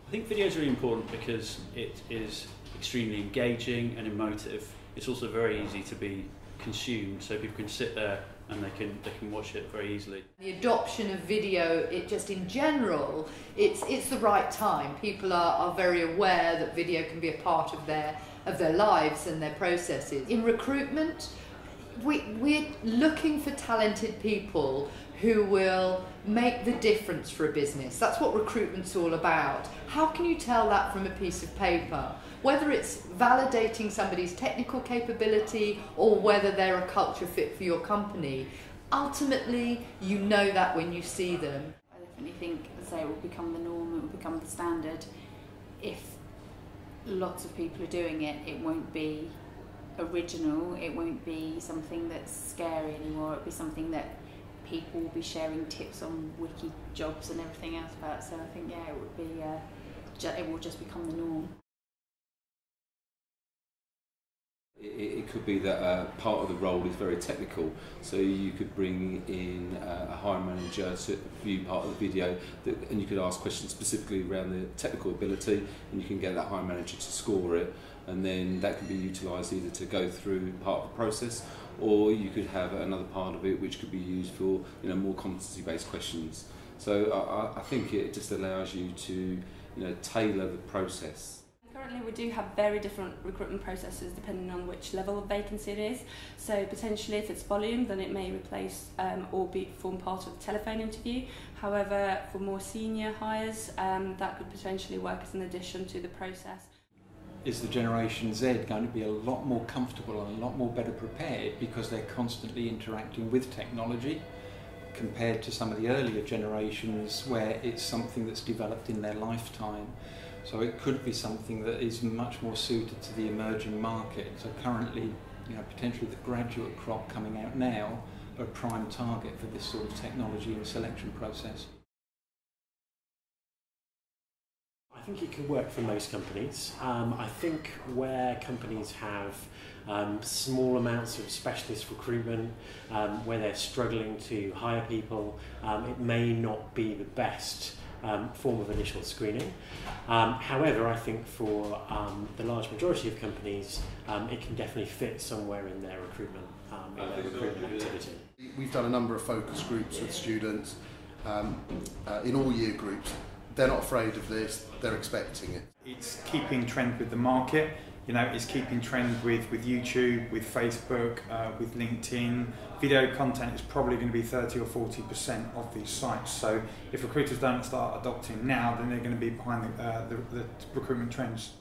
I think video is really important because it is extremely engaging and emotive. It's also very easy to be consumed, so people can sit there and they can watch it very easily. The adoption of video, it just in general, it's the right time. People are very aware that video can be a part of their lives and their processes. In recruitment, we're looking for talented people who will make the difference for a business. That's what recruitment's all about. How can you tell that from a piece of paper? Whether it's validating somebody's technical capability or whether they're a culture fit for your company, ultimately you know that when you see them. I definitely think, as I say, it will become the norm, it will become the standard. If lots of people are doing it, it won't be original, it won't be something that's scary anymore, it'll be something that people will be sharing tips on wiki jobs and everything else about. So I think, yeah, it would be, it will just become the norm. It could be that part of the role is very technical, so you could bring in a hiring manager to view part of the video and you could ask questions specifically around the technical ability, and you can get that hiring manager to score it, and then that can be utilised either to go through part of the process, or you could have another part of it which could be used for more competency-based questions. So I think it just allows you to tailor the process. Currently we do have very different recruitment processes depending on which level of vacancy it is. So potentially if it's volume, then it may replace or form part of the telephone interview. However, for more senior hires, that could potentially work as an addition to the process. Is the Generation Z going to be a lot more comfortable and a lot more better prepared because they're constantly interacting with technology, compared to some of the earlier generations where it's something that's developed in their lifetime? So it could be something that is much more suited to the emerging market. So currently, potentially the graduate crop coming out now are a prime target for this sort of technology and selection process. I think it can work for most companies. I think where companies have small amounts of specialist recruitment, where they're struggling to hire people, it may not be the best form of initial screening. However, I think for the large majority of companies, it can definitely fit somewhere in their recruitment, activity. We've done a number of focus groups with students in all year groups. They're not afraid of this, they're expecting it. It's keeping trend with the market, it's keeping trend with YouTube, with Facebook, with LinkedIn. Video content is probably going to be 30 or 40% of these sites. So if recruiters don't start adopting now, then they're going to be behind the recruitment trends.